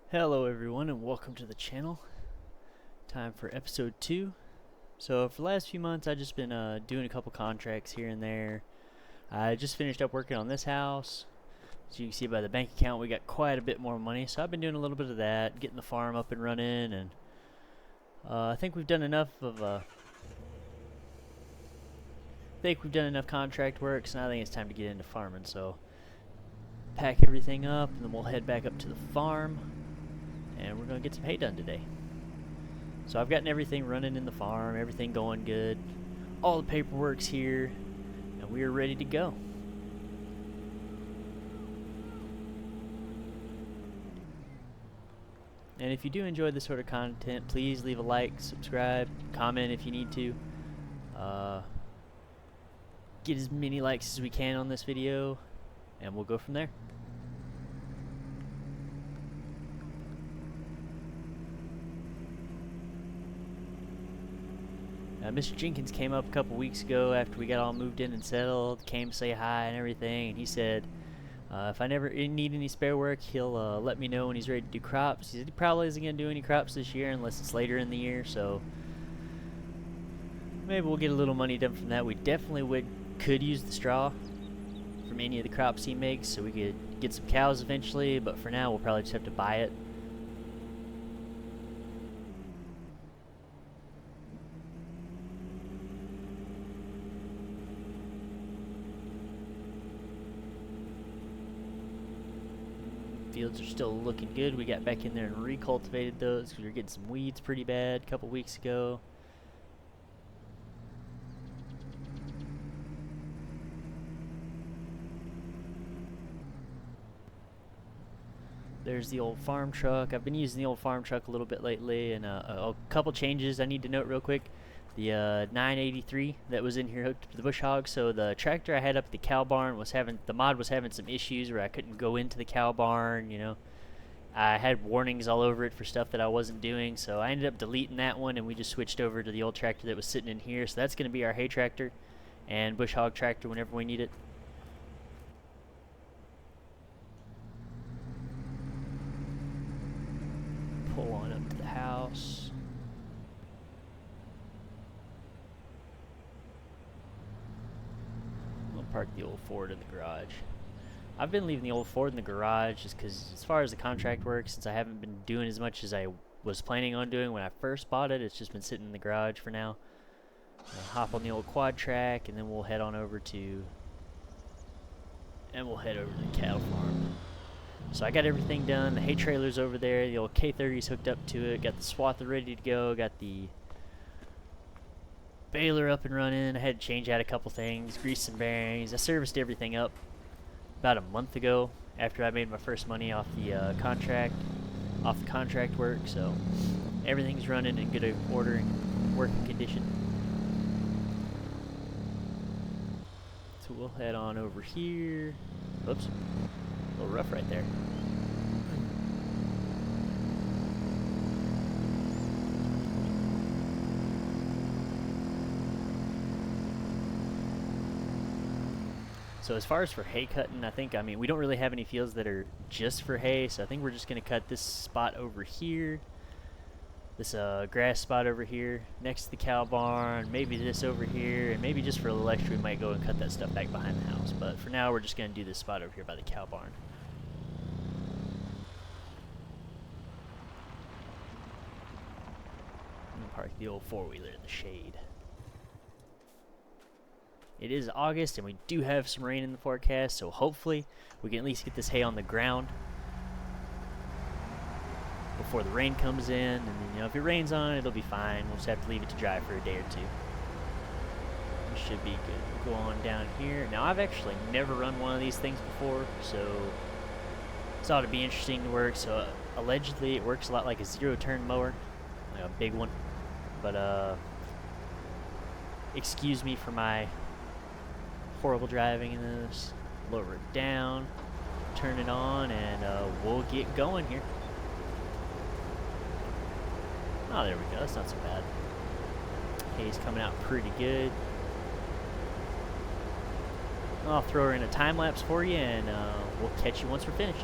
Hello everyone and welcome to the channel. Time for episode 2. So for the last few months I've just been doing a couple contracts here and there. I just finished up working on this house. As you can see by the bank account, we got quite a bit more money, so I've been doing a little bit of that, getting the farm up and running, and I think we've done enough contract work, so now I think it's time to get into farming. So pack everything up and then we'll head back up to the farm and we're gonna get some hay done today. So I've gotten everything running in the farm, everything going good, all the paperwork's here, and we are ready to go. And if you do enjoy this sort of content, please leave a like, subscribe, comment if you need to. Get as many likes as we can on this video, and we'll go from there. Mr. Jenkins came up a couple weeks ago after we got all moved in and settled, came to say hi and everything, and he said if I never need any spare work, he'll let me know when he's ready to do crops. He said he probably isn't going to do any crops this year unless it's later in the year, so maybe we'll get a little money done from that. We definitely could use the straw from any of the crops he makes, so we could get some cows eventually, but for now we'll probably just have to buy it. Fields are still looking good. We got back in there and recultivated those because we were getting some weeds pretty bad a couple weeks ago. There's the old farm truck. I've been using the old farm truck a little bit lately, and a couple changes I need to note real quick. The 983 that was in here hooked up to the bush hog. So the tractor I had up at the cow barn was having some issues where I couldn't go into the cow barn. You know, I had warnings all over it for stuff that I wasn't doing, so I ended up deleting that one, and we just switched over to the old tractor that was sitting in here. So that's going to be our hay tractor and bush hog tractor whenever we need it. Pull on up to the house. Park the old Ford in the garage. I've been leaving the old Ford in the garage just because, as far as the contract works, since I haven't been doing as much as I was planning on doing when I first bought it, it's just been sitting in the garage for now. I'll hop on the old quad track, and then we'll head over to the cattle farm. So I got everything done. The hay trailer's over there. The old K30's hooked up to it. Got the swather ready to go. Got the baler up and running. I had to change out a couple things, grease some bearings. I serviced everything up about a month ago after I made my first money off the contract work. So everything's running in good order and working condition. So we'll head on over here. Oops, a little rough right there. So as far as for hay cutting, I mean, we don't really have any fields that are just for hay, so I think we're just going to cut this spot over here, this grass spot over here, next to the cow barn, maybe this over here, and maybe just for a little extra we might go and cut that stuff back behind the house. But for now, we're just going to do this spot over here by the cow barn. And park the old four-wheeler in the shade. It is August, and we do have some rain in the forecast, so hopefully we can at least get this hay on the ground before the rain comes in. And then, you know, if it rains on it, it'll be fine. We'll just have to leave it to dry for a day or two. It should be good. We'll go on down here. Now, I've actually never run one of these things before, so this ought to be interesting to work. So allegedly it works a lot like a zero-turn mower, like a big one. But excuse me for my horrible driving in this. Lower it down, turn it on, and we'll get going here. Oh, there we go. That's not so bad. Hay's coming out pretty good. I'll throw her in a time lapse for you, and we'll catch you once we're finished.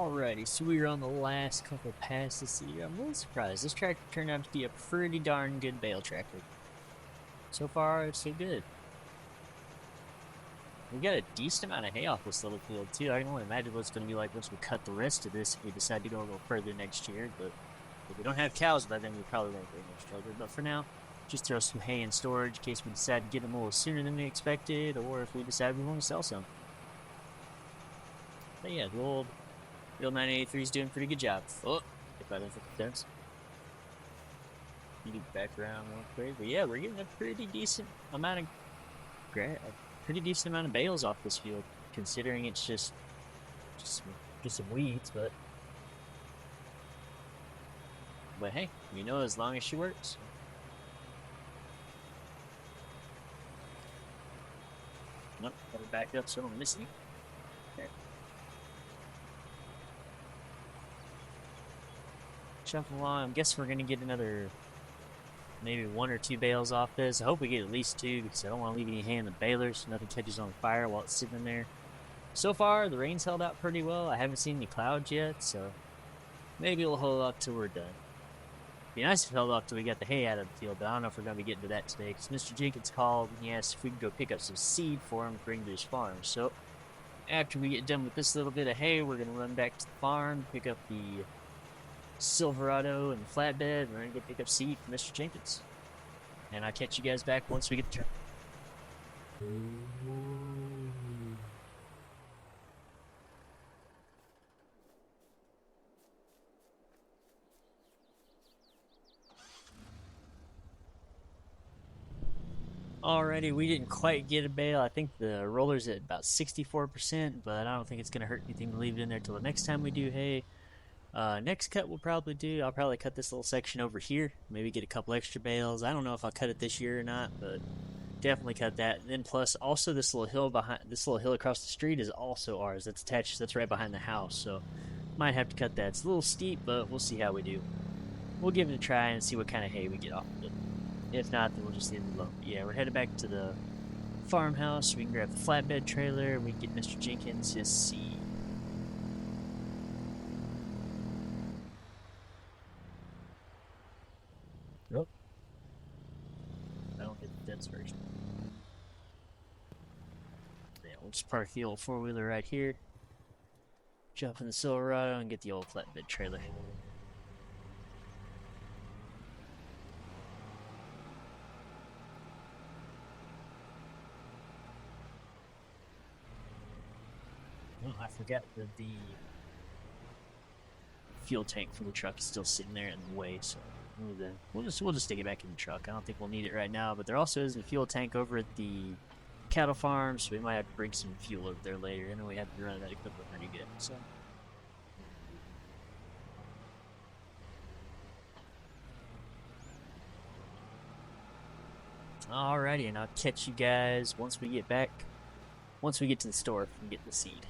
Alrighty, so we are on the last couple passes here. I'm a little surprised. This tractor turned out to be a pretty darn good bale tractor. So far, it's so good. We got a decent amount of hay off this little field, too. I can only imagine what it's going to be like once we cut the rest of this if we decide to go a little further next year. But if we don't have cows by then, we probably won't very much trouble. But for now, just throw some hay in storage in case we decide to get them a little sooner than we expected, or if we decide we want to sell some. But yeah, the old 983 is doing a pretty good job. Oh, if I don't think it does. You get back around real quick. But yeah, we're getting a pretty decent amount of bales off this field, considering it's just some weeds, but hey, you know, as long as she works. Nope, gotta back up so I don't miss you. There. Jumping along, I guess we're gonna get another maybe 1 or 2 bales off this. I hope we get at least 2 because I don't want to leave any hay in the balers so nothing catches on fire while it's sitting in there. So far, the rain's held out pretty well. I haven't seen any clouds yet, so maybe it'll hold up till we're done. It'd be nice if it held up till we got the hay out of the field, but I don't know if we're going to be getting to that today because Mr. Jenkins called and he asked if we could go pick up some seed for him to bring to his farm. So after we get done with this little bit of hay, we're going to run back to the farm, pick up the Silverado and flatbed. We're going to go pick up seed for Mr. Jenkins. And I'll catch you guys back once we get the truck. Alrighty, we didn't quite get a bale. I think the roller's at about 64%, but I don't think it's going to hurt anything to leave it in there till the next time we do hay. Next cut we'll probably do, I'll probably cut this little section over here, maybe get a couple extra bales. I don't know if I'll cut it this year or not, but definitely cut that. And then plus, also this little hill across the street is also ours. That's right behind the house, so might have to cut that. It's a little steep, but we'll see how we do. We'll give it a try and see what kind of hay we get off of it. If not, then we'll just leave it alone. But yeah, we're headed back to the farmhouse. We can grab the flatbed trailer. We can get Mr. Jenkins his seed. Nope. I don't hit the dense version. Yeah, we'll just park the old four-wheeler right here. Jump in the Silverado and get the old flatbed trailer. Oh, I forgot that the fuel tank for the truck is still sitting there in the way, so we'll just stick it back in the truck. I don't think we'll need it right now, but there also is a fuel tank over at the cattle farm, so we might have to bring some fuel over there later. I know we have to run that equipment pretty good, so. Alrighty, and I'll catch you guys once we get to the store and get the seed.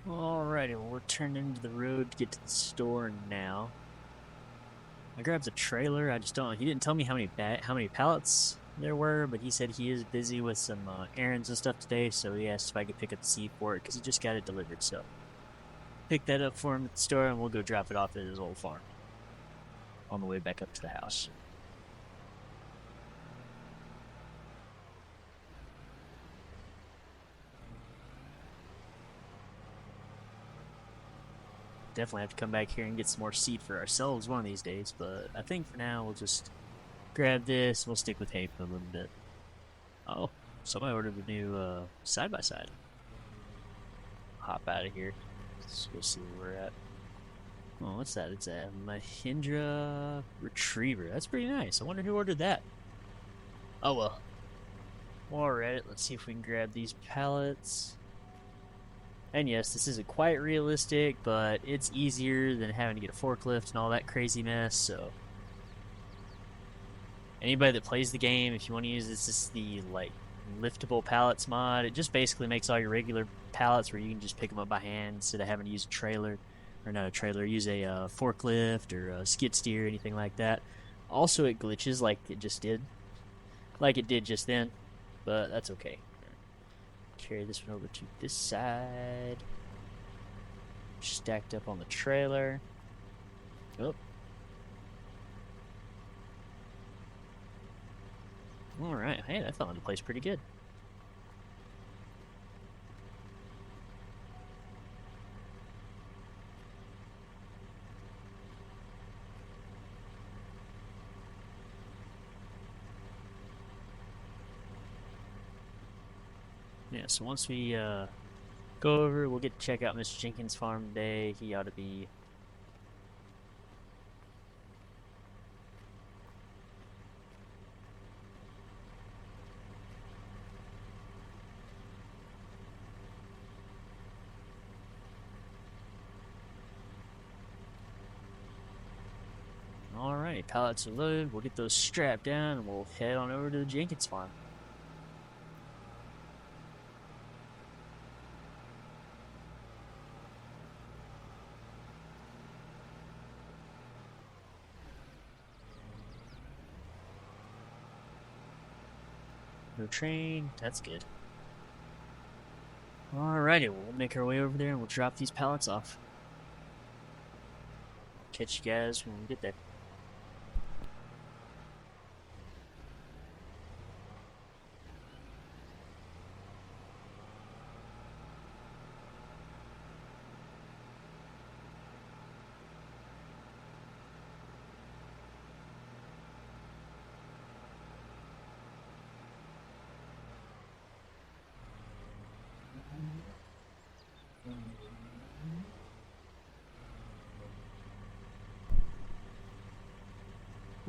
Alrighty, well, we're turning into the road to get to the store now. I grabbed the trailer. I just don't. He didn't tell me how many pallets there were, but he said he is busy with some errands and stuff today, so he asked if I could pick up the seed for it because he just got it delivered. So pick that up for him at the store, and we'll go drop it off at his old farm on the way back up to the house. Definitely have to come back here and get some more seed for ourselves one of these days, but I think for now we'll just grab this and we'll stick with hay for a little bit. Oh, somebody ordered a new side-by-side. Hop out of here. Let's go see where we're at. Oh, what's that? It's a Mahindra Retriever. That's pretty nice. I wonder who ordered that. Oh well. While we're at it, let's see if we can grab these pallets. And yes, this isn't quite realistic, but it's easier than having to get a forklift and all that crazy mess. So anybody that plays the game, if you want to use this, is the like liftable pallets mod. It just basically makes all your regular pallets where you can just pick them up by hand instead of having to use a trailer, or not a trailer, use a forklift or a skid steer, anything like that. Also, it glitches like it did just then, but that's okay. Carry this one over to this side. Stacked up on the trailer. Oh. Alright, hey, that fell into place pretty good. Yeah, so once we go over, we'll get to check out Mr. Jenkins' farm today. He ought to be... Alright, pallets are loaded. We'll get those strapped down and we'll head on over to the Jenkins farm. No train, that's good. Alrighty, we'll make our way over there and we'll drop these pallets off. Catch you guys when we get there.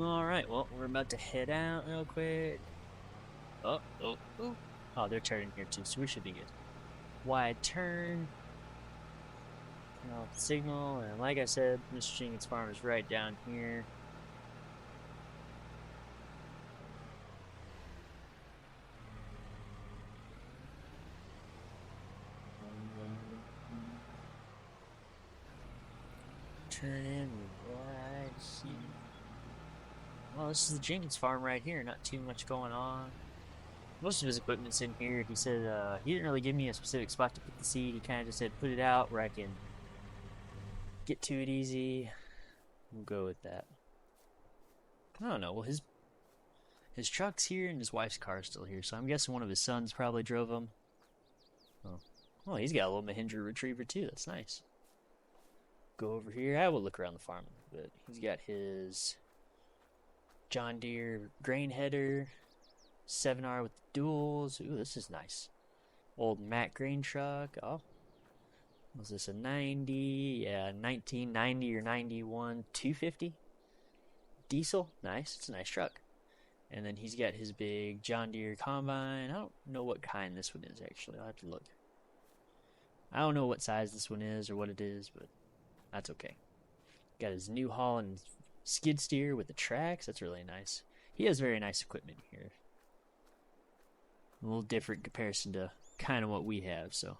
Alright, well, we're about to head out real quick. Oh, they're turning here too, so we should be good. Wide turn. Turn off the signal, and like I said, Mr. Jenkins' farm is right down here. Turn in right here. Well, this is the Jenkins farm right here. Not too much going on. Most of his equipment's in here. He said he didn't really give me a specific spot to put the seed. He kind of just said put it out where I can get to it easy. We'll go with that. I don't know. Well, his truck's here and his wife's car's still here, so I'm guessing one of his sons probably drove him. Oh, well, he's got a little Mahindra Retriever too. That's nice. Go over here. I will look around the farm a little bit. He's got his John Deere grain header, 7R with the duals. Ooh, this is nice. Old Mack grain truck. Oh, was this a 90? Yeah, 1990 or 91 250 diesel. Nice. It's a nice truck. And then he's got his big John Deere combine. I don't know what kind this one is actually. I'll have to look. I don't know what size this one is or what it is, but that's okay. Got his New Holland skid steer with the tracks. That's really nice. He has very nice equipment here. A little different comparison to kind of what we have, so.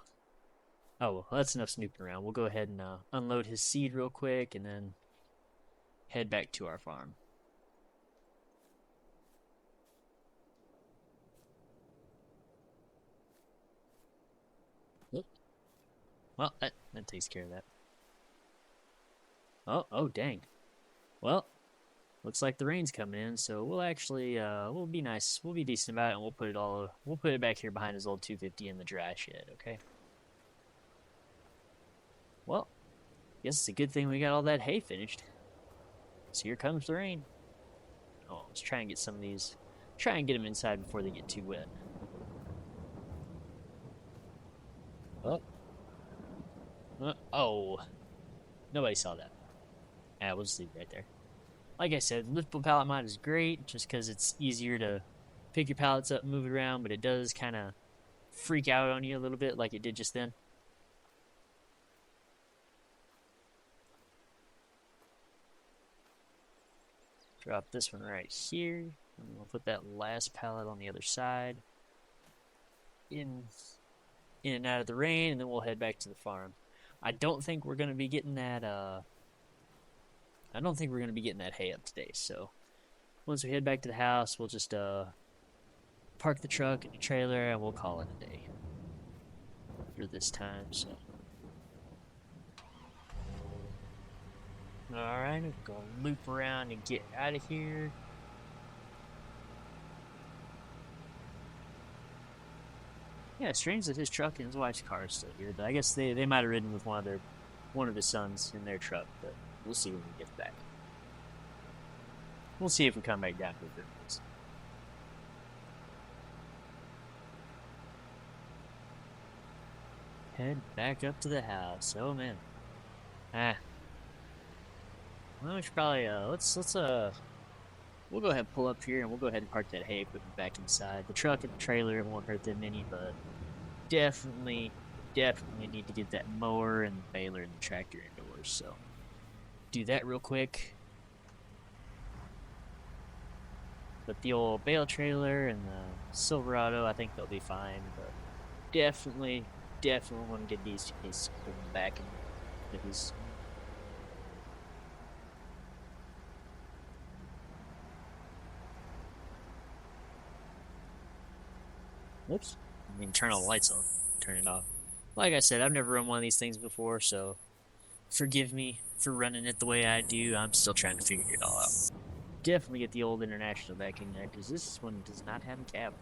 Oh, well, that's enough snooping around. We'll go ahead and unload his seed real quick and then head back to our farm. Well, that takes care of that. Oh, dang. Well, looks like the rain's coming in, so we'll actually, we'll be nice. We'll be decent about it, and we'll put it back here behind his old 250 in the dry shed, okay? Well, guess it's a good thing we got all that hay finished. So here comes the rain. Oh, let's try and get some of these, try and get them inside before they get too wet. Oh. Nobody saw that. Yeah, we'll just leave it right there. Like I said, liftable pallet mod is great just because it's easier to pick your pallets up and move it around, but it does kind of freak out on you a little bit like it did just then. Drop this one right here. And we'll put that last pallet on the other side. In and out of the rain, and then we'll head back to the farm. I don't think we're gonna be getting that hay up today, so once we head back to the house, we'll just park the truck in the trailer and we'll call it a day for this time. So alright, I'm gonna loop around and get out of here. Yeah, it's strange that his truck and his wife's car is still here, but I guess they might have ridden with one of his sons in their truck, but we'll see when we get back. We'll see if we come back down to the Errands. Head back up to the house. Oh man. Well, we should probably we'll go ahead and pull up here and we'll go ahead and park that hay equipment back inside. The truck and the trailer won't hurt them any, but definitely need to get that mower and the baler and the tractor indoors. So do that real quick. But the old bale trailer and the Silverado, I think they'll be fine. But definitely want to get these pieces back into his. Whoops. I mean, turn all the lights on. Turn it off. Like I said, I've never run one of these things before, so forgive me for running it the way I do. I'm still trying to figure it all out. Definitely get the old International back in there, because this one does not have a cabin.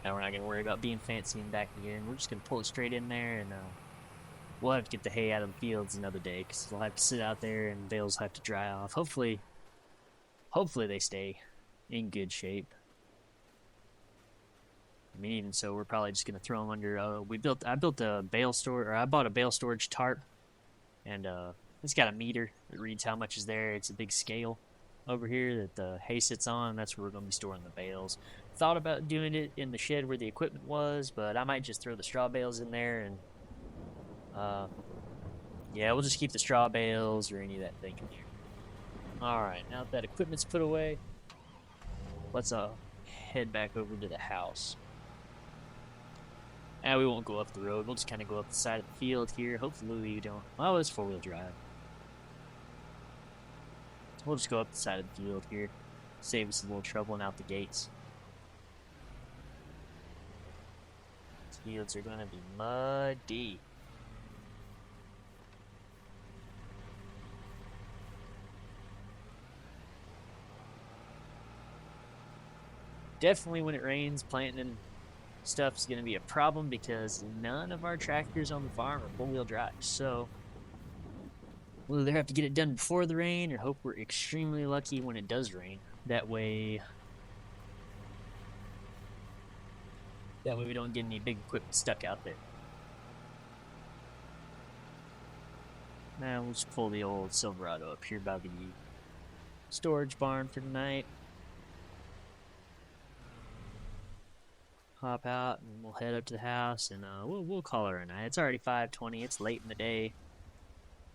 Now we're not going to worry about being fancy and back again. We're just going to pull it straight in there, and we'll have to get the hay out of the fields another day, because we'll have to sit out there and bales have to dry off. Hopefully they stay in good shape. I mean, even so, we're probably just gonna throw them under. I bought a bale storage tarp, and it's got a meter that reads how much is there. It's a big scale over here that the hay sits on. That's where we're gonna be storing the bales. Thought about doing it in the shed where the equipment was, but I might just throw the straw bales in there, and yeah, we'll just keep the straw bales or any of that thing in here. All right, now that equipment's put away, let's head back over to the house. And we won't go up the road. We'll just kind of go up the side of the field here. Hopefully we don't. Well, it's four-wheel drive. We'll just go up the side of the field here. Save us a little trouble and out the gates. These fields are going to be muddy. Definitely when it rains, planting and stuff is going to be a problem because none of our tractors on the farm are four-wheel drive. So we'll either have to get it done before the rain or hope we're extremely lucky when it does rain. That way we don't get any big equipment stuck out there. Now we'll just pull the old Silverado up here by the storage barn for tonight. Hop out and we'll head up to the house and we'll call her a night. It's already 5:20. It's late in the day.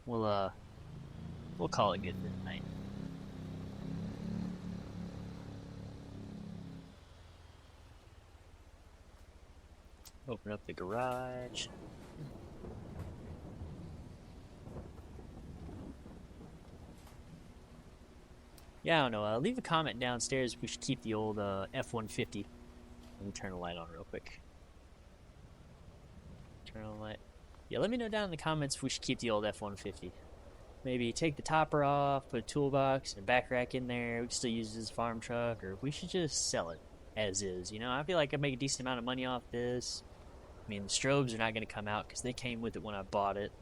We'll call it good for the night. Open up the garage. Yeah, I don't know. Leave a comment downstairs if we should keep the old F-150. Let me turn the light on real quick. Turn on the light. Yeah, let me know down in the comments if we should keep the old F-150. Maybe take the topper off, put a toolbox and a back rack in there. We can still use it as a farm truck, or we should just sell it as is. You know, I feel like I'd make a decent amount of money off this. I mean, the strobes are not going to come out because they came with it when I bought it.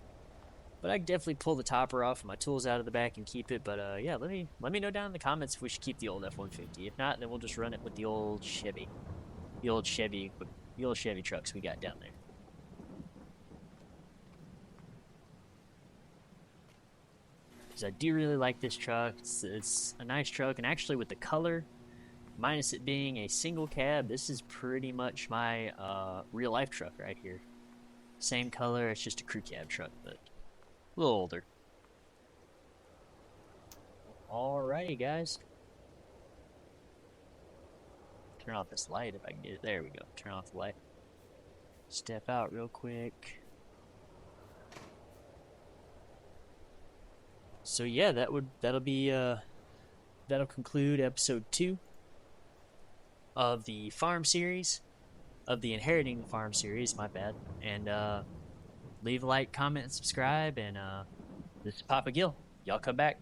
But I could definitely pull the topper off and my tools out of the back and keep it. But yeah, let me know down in the comments if we should keep the old F-150. If not, then we'll just run it with the old Chevy. The old Chevy trucks we got down there. Because I do really like this truck. It's a nice truck, and actually with the color, minus it being a single cab, this is pretty much my real life truck right here. Same color, it's just a crew cab truck, but a little older. Alrighty, guys. Turn off this light if I can get it. There we go. Turn off the light. Step out real quick. So yeah, that'll conclude episode 2 of the farm series, of the Inheriting the Farm series, my bad. And leave a like, comment, and subscribe, and this is Papa Gill. Y'all come back.